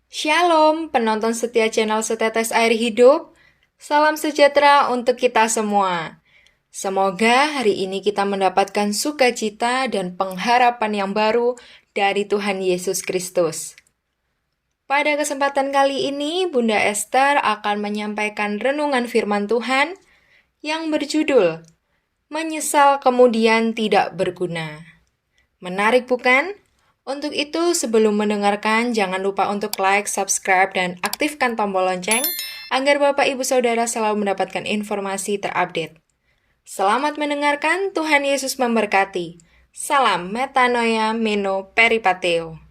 Shalom, penonton setia channel Setetes Air Hidup. Salam sejahtera untuk kita semua. Semoga hari ini kita mendapatkan sukacita dan pengharapan yang baru dari Tuhan Yesus Kristus. Pada kesempatan kali ini, Bunda Esther akan menyampaikan renungan firman Tuhan yang berjudul Menyesal Kemudian Tidak Berguna. Menarik bukan? Untuk itu, sebelum mendengarkan, jangan lupa untuk like, subscribe, dan aktifkan tombol lonceng agar Bapak Ibu Saudara selalu mendapatkan informasi terupdate. Selamat mendengarkan, Tuhan Yesus memberkati. Salam metanoia meno peripateo.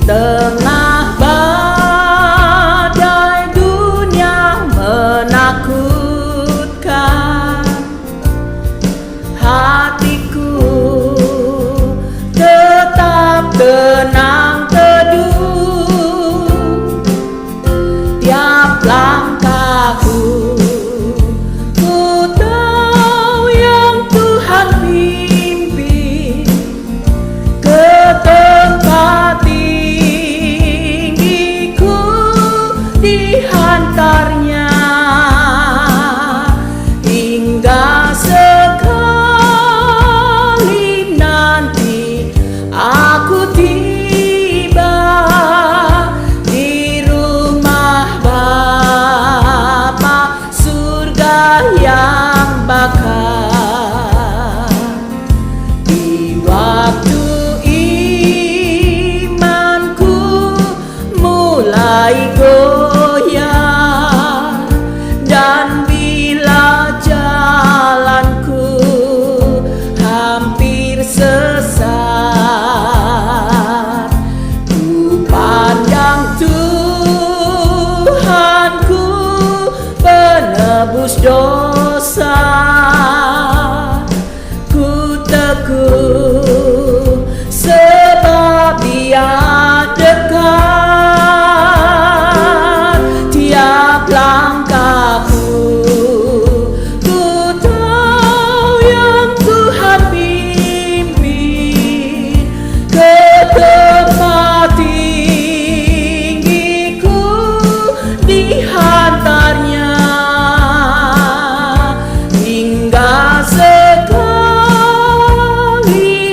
Tengah badai dunia menakutkan, hatiku tetap tenang teduh. Tiap langkahku ku tahu yang Tuhan pimpin ke tempat dihantarnya hingga sekali nanti aku tiba di rumah Bapa surga yang bakar. Di waktu imanku mulai dan bila jalanku hampir sesat, ku pandang Tuhanku penebus dosa. Ku teguh sebab Dia dekat. Tiap langkahku ku tahu yang Tuhan pimpin ke tempat tinggiku dihantarnya hingga sekali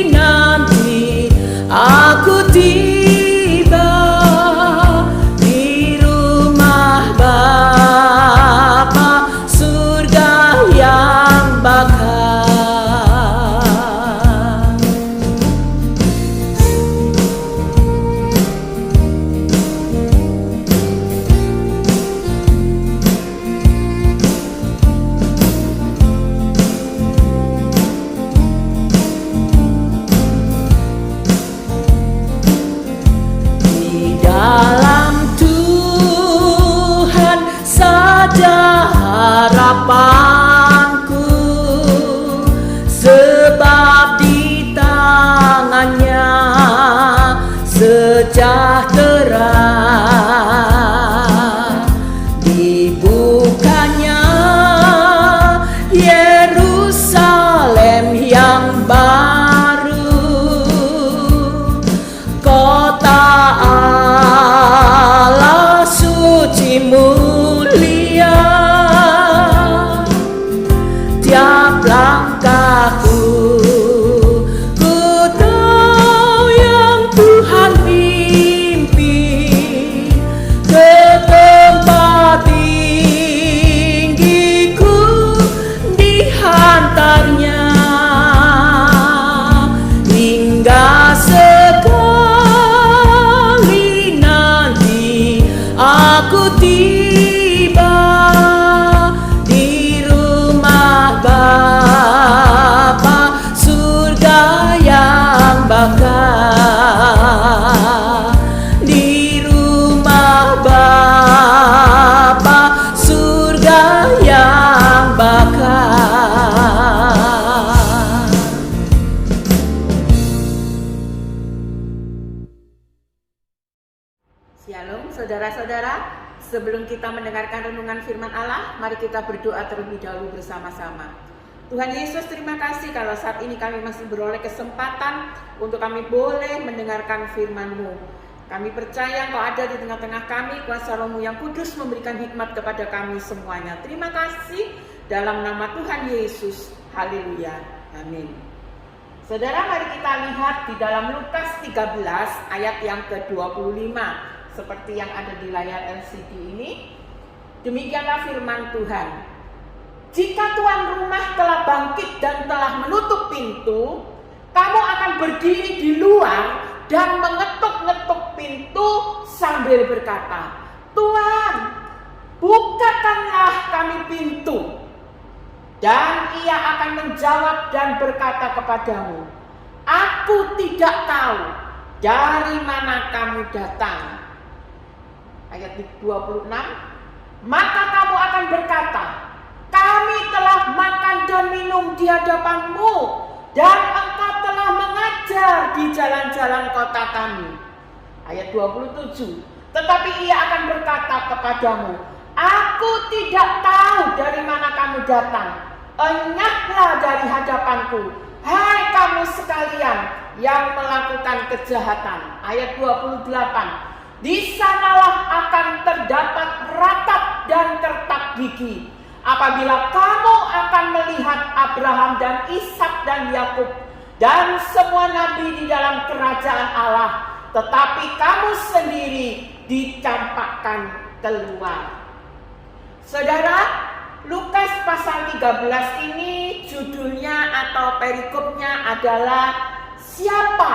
nanti aku tiba di rumah Bapa surga yang bakar. Di dalam Tuhan saja harapanku, sebab di tangannya sejahtera. Dibukanya Yerusalem yang baru, kota Allah suci mulia. Tiap langkahku ku tahu yang Tuhan pimpin ke tempat tinggiku dihantarnya hingga sekali nanti aku tiba Sebelum kita mendengarkan renungan firman Allah, mari kita berdoa terlebih dahulu bersama-sama. Tuhan Yesus, terima kasih kalau saat ini kami masih beroleh kesempatan untuk kami boleh mendengarkan firman-Mu. Kami percaya Engkau ada di tengah-tengah kami, kuasa Roh-Mu yang kudus memberikan hikmat kepada kami semuanya. Terima kasih dalam nama Tuhan Yesus. Haleluya. Amin. Saudara, mari kita lihat di dalam Lukas 13 ayat yang ke-25. Seperti yang ada di layar LCD ini. Demikianlah firman Tuhan. Jika tuan rumah telah bangkit dan telah menutup pintu, kamu akan berdiri di luar dan mengetuk-ngetuk pintu sambil berkata, "Tuan, bukakanlah kami pintu." Dan ia akan menjawab dan berkata kepadamu, "Aku tidak tahu dari mana kamu datang." Ayat 26, maka kamu akan berkata, "Kami telah makan dan minum di hadapanmu, dan engkau telah mengajar di jalan-jalan kota kami." Ayat 27, tetapi ia akan berkata kepadamu, "Aku tidak tahu dari mana kamu datang. Enyahlah dari hadapanku, hai kamu sekalian yang melakukan kejahatan." Ayat 28, di sanalah akan terdapat ratap dan kertak gigi apabila kamu akan melihat Abraham dan Ishak dan Yakub dan semua nabi di dalam kerajaan Allah, tetapi kamu sendiri dicampakkan keluar. Saudara, Lukas pasal 13 ini judulnya atau perikopnya adalah siapa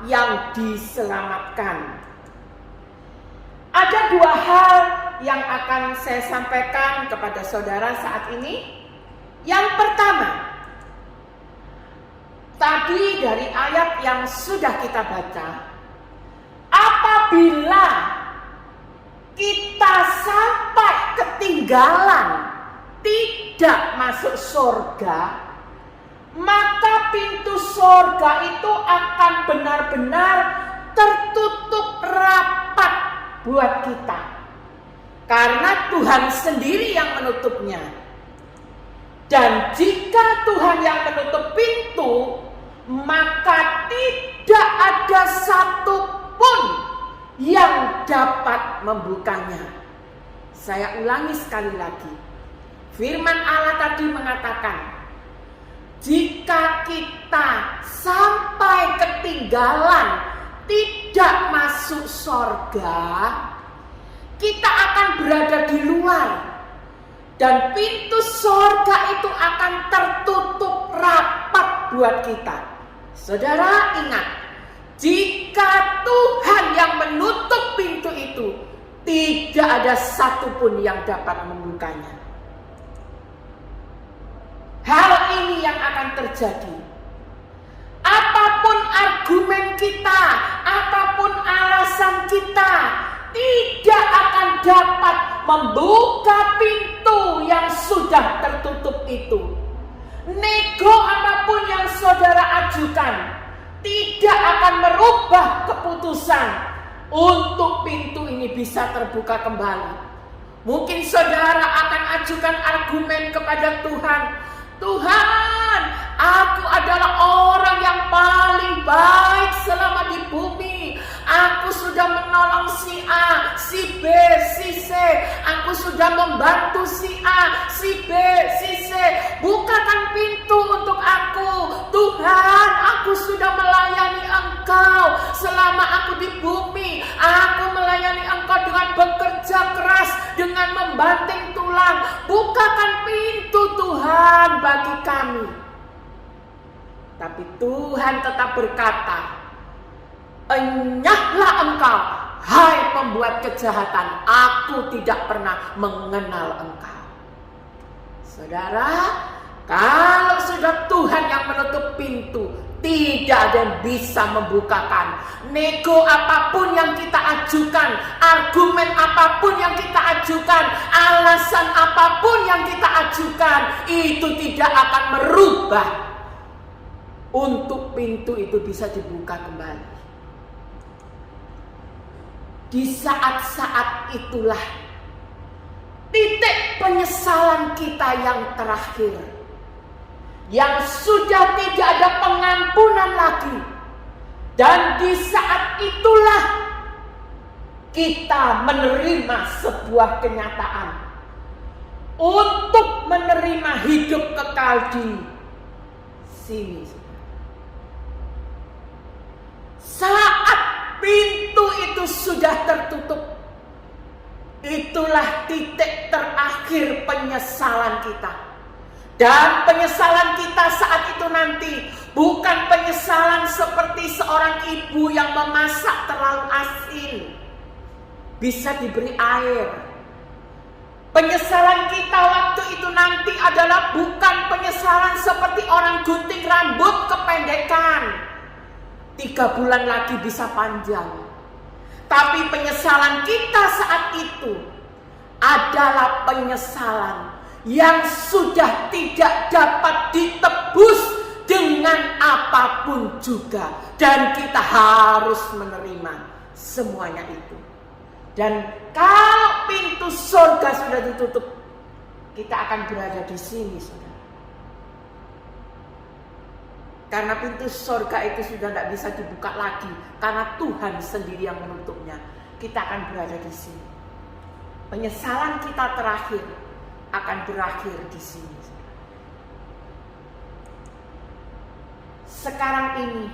yang diselamatkan. Ada dua hal yang akan saya sampaikan kepada saudara saat ini. Yang pertama, tadi dari ayat yang sudah kita baca, apabila kita sampai ketinggalan tidak masuk surga, maka pintu surga itu akan benar-benar tertutup rapat buat kita, karena Tuhan sendiri yang menutupnya. Dan jika Tuhan yang menutup pintu, maka tidak ada satupun yang dapat membukanya. Saya ulangi sekali lagi, firman Allah tadi mengatakan, jika kita sampai ketinggalan tidak masuk surga, kita akan berada di luar, dan pintu surga itu akan tertutup rapat buat kita. Saudara ingat, jika Tuhan yang menutup pintu itu, tidak ada satupun yang dapat membukanya. Hal ini yang akan terjadi. Apapun argumen kita, apapun alasan kita, tidak akan dapat membuka pintu yang sudah tertutup itu. Nego apapun yang saudara ajukan tidak akan merubah keputusan untuk pintu ini bisa terbuka kembali. Mungkin saudara akan ajukan argumen kepada Tuhan, "Tuhan, aku adalah orang yang paling baik selama di bumi. Aku sudah menolong si A, si B, si C. Aku sudah membantu si A, si B, si C. Bukakan pintu untuk aku. Tuhan, aku sudah melayani Engkau selama aku di bumi. Aku melayani Engkau dengan bekerja keras, dengan membanting tulang. Bukakan pintu Tuhan bagi kami." Tapi Tuhan tetap berkata, "Enyahlah engkau, hai pembuat kejahatan, aku tidak pernah mengenal engkau." Saudara, kalau sudah Tuhan yang menutup pintu, tidak ada yang bisa membukakan. Nego apapun yang kita ajukan, argumen apapun yang kita ajukan, alasan apapun yang kita ajukan, itu tidak akan merubah untuk pintu itu bisa dibuka kembali. Di saat-saat itulah penyesalan kita yang terakhir, yang sudah tidak ada pengampunan lagi. Dan di saat itulah kita menerima sebuah kenyataan untuk menerima hidup kekal di sini. Saat pintu itu sudah tertutup, itulah titik terakhir penyesalan kita. Dan penyesalan kita saat itu nanti bukan penyesalan seperti seorang ibu yang memasak terlalu asin, bisa diberi air. Penyesalan kita waktu itu nanti adalah bukan penyesalan seperti orang gunting rambut kependekan, 3 bulan lagi bisa panjang. Tapi penyesalan kita saat itu adalah penyesalan yang sudah tidak dapat ditebus dengan apapun juga. Dan kita harus menerima semuanya itu. Dan kalau pintu surga sudah ditutup, kita akan berada di sini, saudara. Karena pintu surga itu sudah tidak bisa dibuka lagi, karena Tuhan sendiri yang menutupnya. Kita akan berada di sini. Penyesalan kita terakhir akan berakhir di sini. Sekarang ini,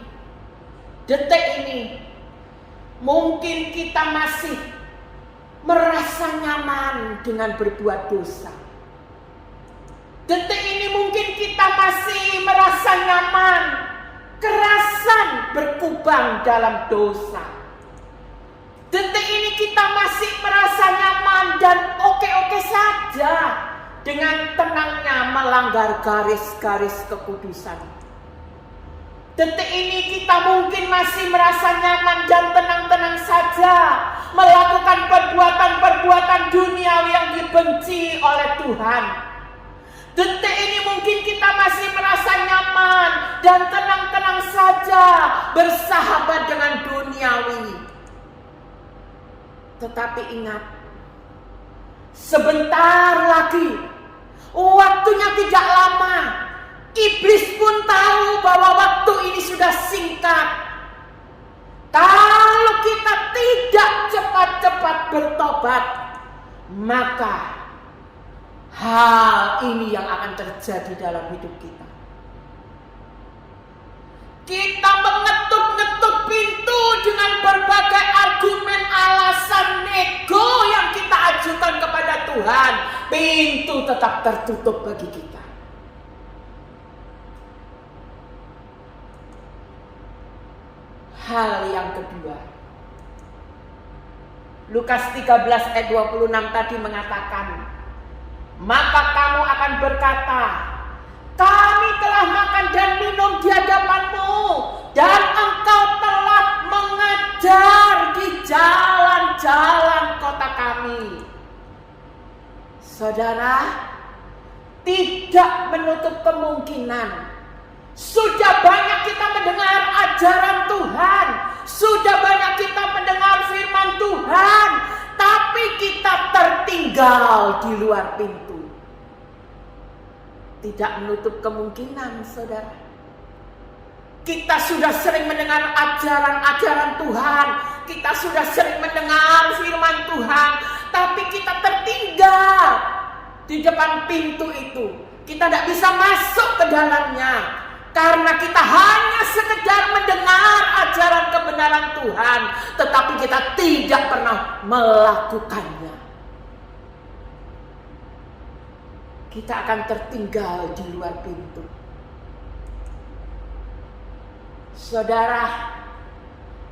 detik ini, mungkin kita masih merasa nyaman dengan berbuat dosa. Detik ini mungkin kita masih merasa nyaman, kerasan berkubang dalam dosa. Detik ini kita masih merasa nyaman dan oke-oke saja dengan tenangnya melanggar garis-garis kekudusan. Detik ini kita mungkin masih merasa nyaman dan tenang-tenang saja melakukan perbuatan-perbuatan duniawi yang dibenci oleh Tuhan. Detik ini mungkin kita masih merasa nyaman dan tenang-tenang saja bersahabat dengan duniawi. Tetapi ingat, sebentar lagi, waktunya tidak lama. Iblis pun tahu bahwa waktu ini sudah singkat. Kalau kita tidak cepat-cepat bertobat, maka hal ini yang akan terjadi dalam hidup kita. Kita mengetuk-ngetuk pintu dengan berbagai argumen, alasan, nego yang kita ajukan kepada Tuhan. Pintu tetap tertutup bagi kita. Hal yang kedua, Lukas 13 ayat 26 tadi mengatakan, maka kamu akan berkata, kami telah makan dan minum di hadapanmu, dan engkau telah mengajar di jalan-jalan kota kami. Saudara, tidak menutup kemungkinan sudah banyak kita mendengar ajaran Tuhan, sudah banyak kita mendengar firman Tuhan, tapi kita tertinggal di luar pintu. Tidak menutup kemungkinan, saudara. Kita sudah sering mendengar ajaran-ajaran Tuhan, kita sudah sering mendengar firman Tuhan, tapi kita tertinggal di depan pintu itu. Kita tidak bisa masuk ke dalamnya. Karena kita hanya sekedar mendengar ajaran kebenaran Tuhan, tetapi kita tidak pernah melakukannya. Kita akan tertinggal di luar pintu. Saudara,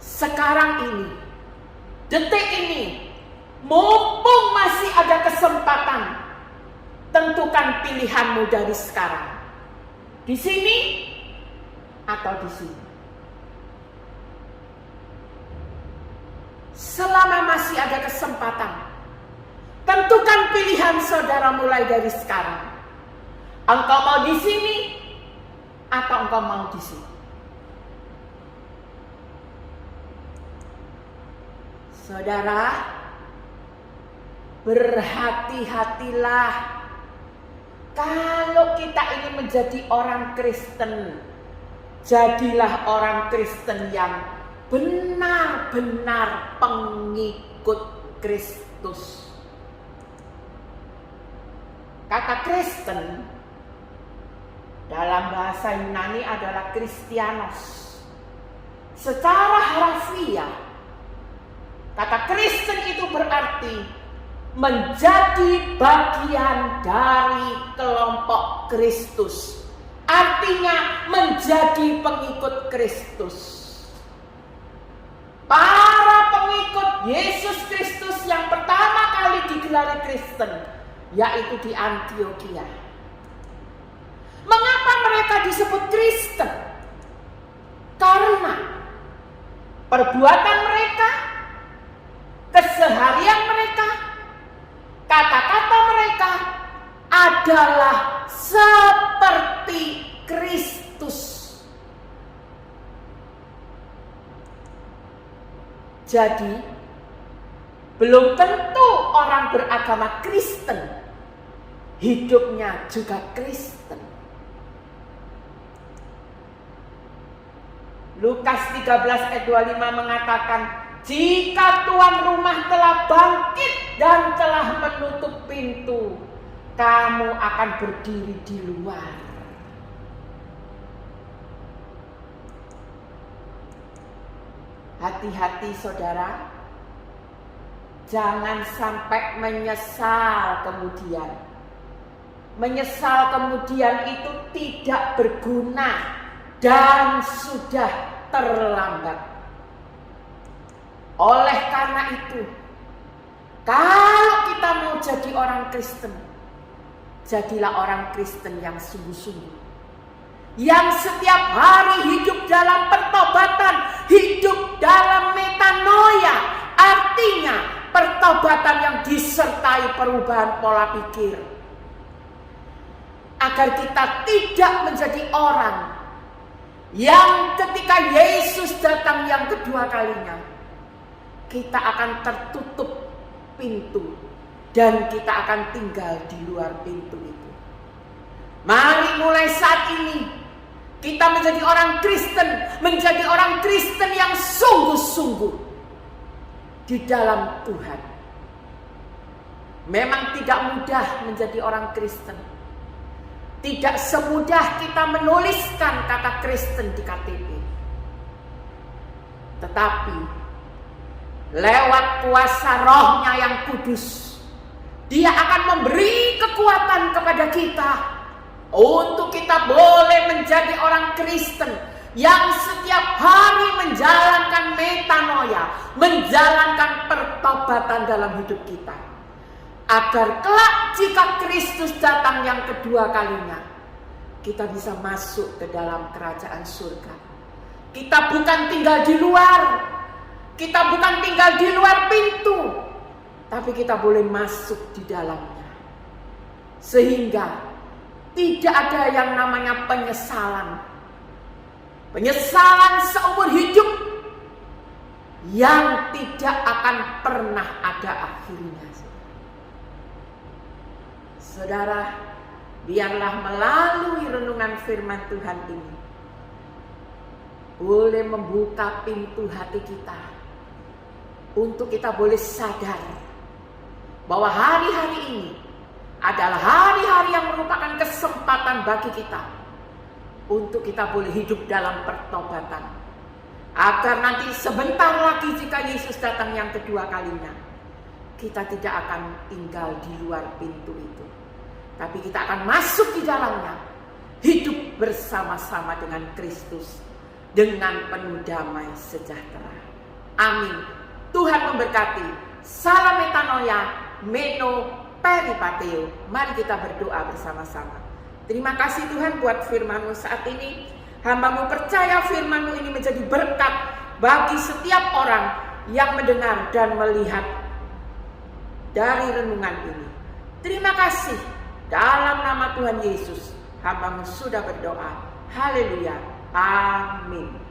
sekarang ini, detik ini, mumpung masih ada kesempatan, tentukan pilihanmu dari sekarang. Di sini atau di sini. Selama masih ada kesempatan, tentukan pilihan saudara mulai dari sekarang. Engkau mau di sini atau engkau mau di sini? Saudara, berhati-hatilah Kalau kita ini menjadi orang Kristen, jadilah orang Kristen yang benar-benar pengikut Kristus. Kata Kristen dalam bahasa Yunani adalah Kristianos. Secara harfiah, kata Kristen itu berarti menjadi bagian dari kelompok Kristus. Artinya menjadi pengikut Kristus. Para pengikut Yesus Kristus yang pertama kali digelari Kristen, yaitu di Antiokhia. Mengapa mereka disebut Kristen? Karena perbuatan mereka, keseharian mereka, kata-kata mereka adalah seperti Kristus. Jadi, belum tentu orang beragama Kristen hidupnya juga Kristen. Lukas 13 ayat 25 mengatakan, jika tuan rumah telah bangkit dan telah menutup pintu, kamu akan berdiri di luar. Hati-hati saudara, jangan sampai menyesal kemudian. Menyesal kemudian itu tidak berguna dan sudah terlambat. Oleh karena itu, kalau kita mau jadi orang Kristen, jadilah orang Kristen yang sungguh-sungguh, yang setiap hari hidup dalam pertobatan, hidup dalam metanoia, artinya pertobatan yang disertai perubahan pola pikir, agar kita tidak menjadi orang yang ketika Yesus datang yang kedua kalinya, kita akan tertutup pintu dan kita akan tinggal di luar pintu itu. Mari mulai saat ini kita menjadi orang Kristen, menjadi orang Kristen yang sungguh-sungguh di dalam Tuhan. Memang tidak mudah menjadi orang Kristen. Tidak semudah kita menuliskan kata Kristen di KTP. Tetapi lewat kuasa Roh-Nya yang kudus, Dia akan memberi kekuatan kepada kita untuk kita boleh menjadi orang Kristen yang setiap hari menjalankan metanoia, menjalankan pertobatan dalam hidup kita. Agar kelak jika Kristus datang yang kedua kalinya, kita bisa masuk ke dalam kerajaan surga. Kita bukan tinggal di luar, kita bukan tinggal di luar pintu, tapi kita boleh masuk di dalamnya. Sehingga tidak ada yang namanya penyesalan. Penyesalan seumur hidup yang tidak akan pernah ada akhirnya. Saudara, biarlah melalui renungan firman Tuhan ini boleh membuka pintu hati kita untuk kita boleh sadar bahwa hari-hari ini adalah hari-hari yang merupakan kesempatan bagi kita untuk kita boleh hidup dalam pertobatan, agar nanti sebentar lagi jika Yesus datang yang kedua kalinya, kita tidak akan tinggal di luar pintu itu, tapi kita akan masuk di dalamnya, hidup bersama-sama dengan Kristus dengan penuh damai sejahtera. Amin. Tuhan memberkati. Salam metanoia, meno peripateo. Mari kita berdoa bersama-sama. Terima kasih Tuhan buat firman-Mu saat ini. Hamba-Mu percaya firman-Mu ini menjadi berkat bagi setiap orang yang mendengar dan melihat dari renungan ini. Terima kasih. Dalam nama Tuhan Yesus, hamba-Mu sudah berdoa. Haleluya. Amin.